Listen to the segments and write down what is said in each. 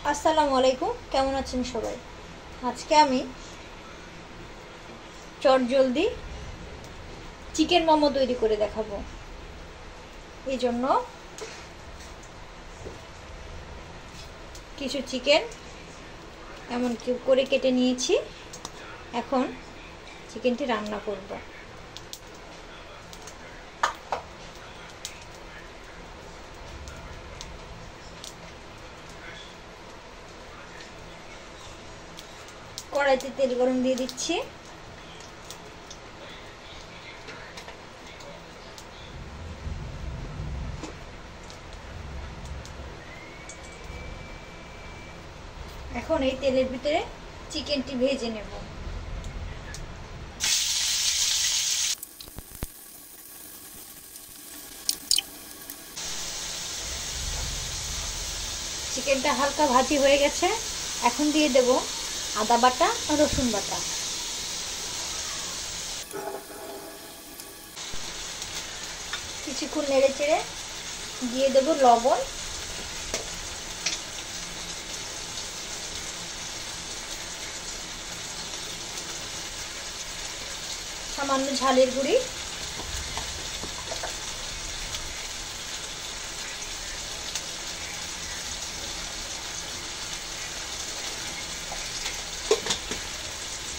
আসসালামু আলাইকুম, কেমন আছেন সবাই? আজকে আমি চটজলদি চিকেন মোমো তৈরি করে দেখাবো। এই জন্য কিছু চিকেন এমন কিউব করে কেটে নিয়েছি। এখন চিকেনটি রান্না করব। কড়াইতে তেল গরম দিয়ে দিচ্ছি। এখন এই তেলের ভিতরে চিকেনটি ভেজে নেব। চিকেনটা হালকা ভাজি হয়ে গেছে। এখন দিয়ে দেব আদা বাটা আর রসুন বাটা। কিছুক্ষণ নেড়ে চেড়ে দিয়ে দেব লবণ, সামান্য ঝালের গুঁড়ি,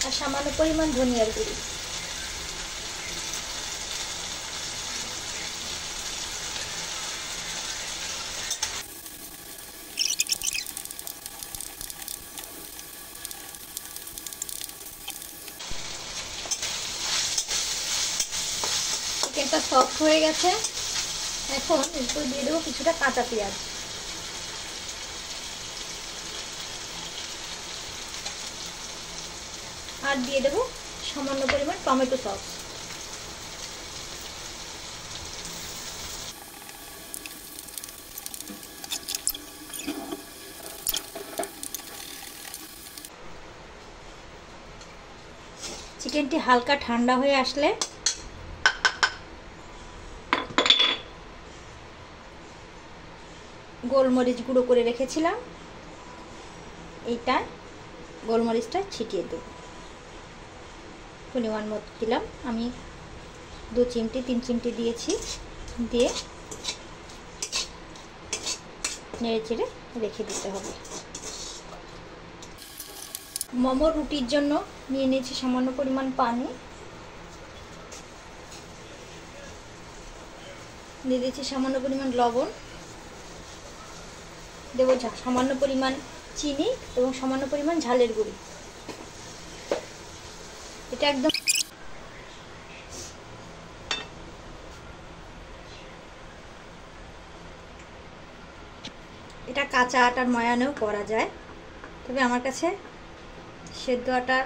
আর সামান্য পরিমাণ ধনিয়ার গুঁড়ি। চিকেনটা সফট হয়ে গেছে। এখন এরপর দিয়ে দেবো কিছুটা কাঁচা পেঁয়াজ, আর দিয়ে দেবো সামান্য পরিমাণ টমেটো সস। চিকেনটি হালকা ঠান্ডা হয়ে আসলে গোলমরিচ গুঁড়ো করে রেখেছিলাম, এইটা গোলমরিচটা ছিটিয়ে দেব। পরিমাণ মতো দিলাম, আমি 2 চিমটি 3 চিমটি দিয়েছি। দিয়ে নেড়ে চেড়ে রেখে দিতে হবে। মোমো রুটির জন্য নিয়ে নিয়েছি সামান্য পরিমাণ পানি, দিয়ে দিয়েছি সামান্য পরিমাণ লবণ, দেবো সামান্য পরিমাণ চিনি এবং সামান্য পরিমাণ ঝালের গুঁড়ি। এটা একদম এটা কাঁচা আটার ময়ানেও করা যায়, তবে আমার কাছে সেদ্ধ আটা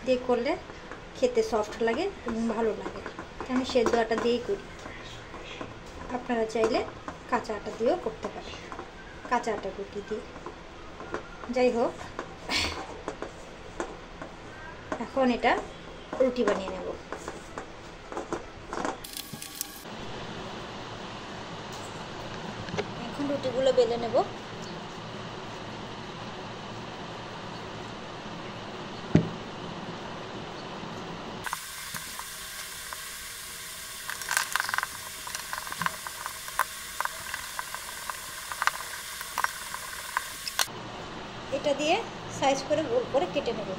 দিয়ে করলে খেতে সফট লাগে এবং ভালো লাগে, আমি সেদ্ধ আটা দিয়েই করি। আপনারা চাইলে কাঁচা আটা দিয়েও করতে পারেন, কাঁচা আটা রুটি দিয়ে। যাই হোক, এখন এটা রুটি বানিয়ে নেব। এখন রুটিগুলো বেলে নেব। এটা দিয়ে সাইজ করে গোল করে কেটে নেব।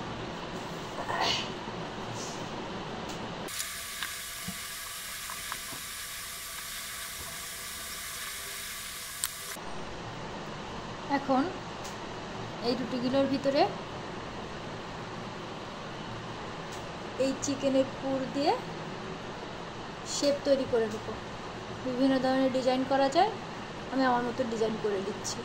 এখন এই রুটিগুলোর ভিতরে এই চিকেনের পুর দিয়ে শেপ তৈরি করে নেব। বিভিন্ন ধরনের ডিজাইন করা যায়, আমি আমার মতো ডিজাইন করে দিচ্ছি।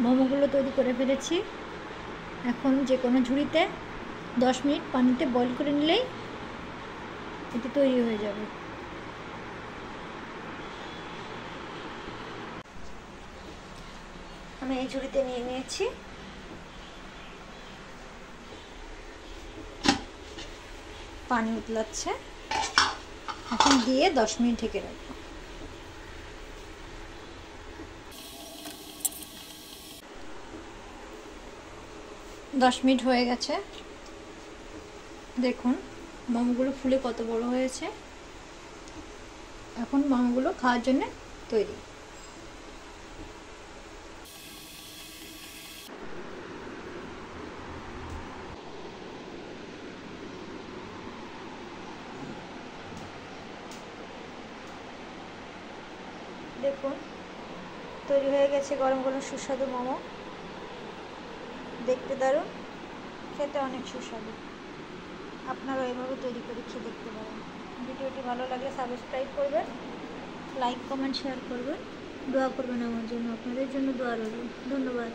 মোমোগুলো তৈরি করে ফেলেছি। এখন যে কোনো ঝুড়িতে 10 মিনিট পানিতে বয়েল করে নিলেই এটি তৈরি হয়ে যাবে। আমি এই ঝুড়িতে নিয়ে নিয়েছি। পানি উতলাচ্ছে, এখন দিয়ে 10 মিনিট ঢেকে রাখবো। দশ মিনিট হয়ে গেছে, দেখুন মোমোগুলো ফুলে কত বড় হয়েছে। এখন মোমোগুলো খাওয়ার জন্য তৈরি। দেখুন তৈরি হয়ে গেছে গরম গরম সুস্বাদু মোমো। দেখতে দারুণ, খেতে অনেক সুস্বাদু। আপনারাও এভাবে তৈরি করে খেয়ে দেখতে পারেন। ভিডিওটি ভালো লাগলে সাবস্ক্রাইব করবেন, লাইক কমেন্ট শেয়ার করবেন, দোয়া করবেন আমার জন্য। আপনাদের জন্য দোয়া রইল। ধন্যবাদ।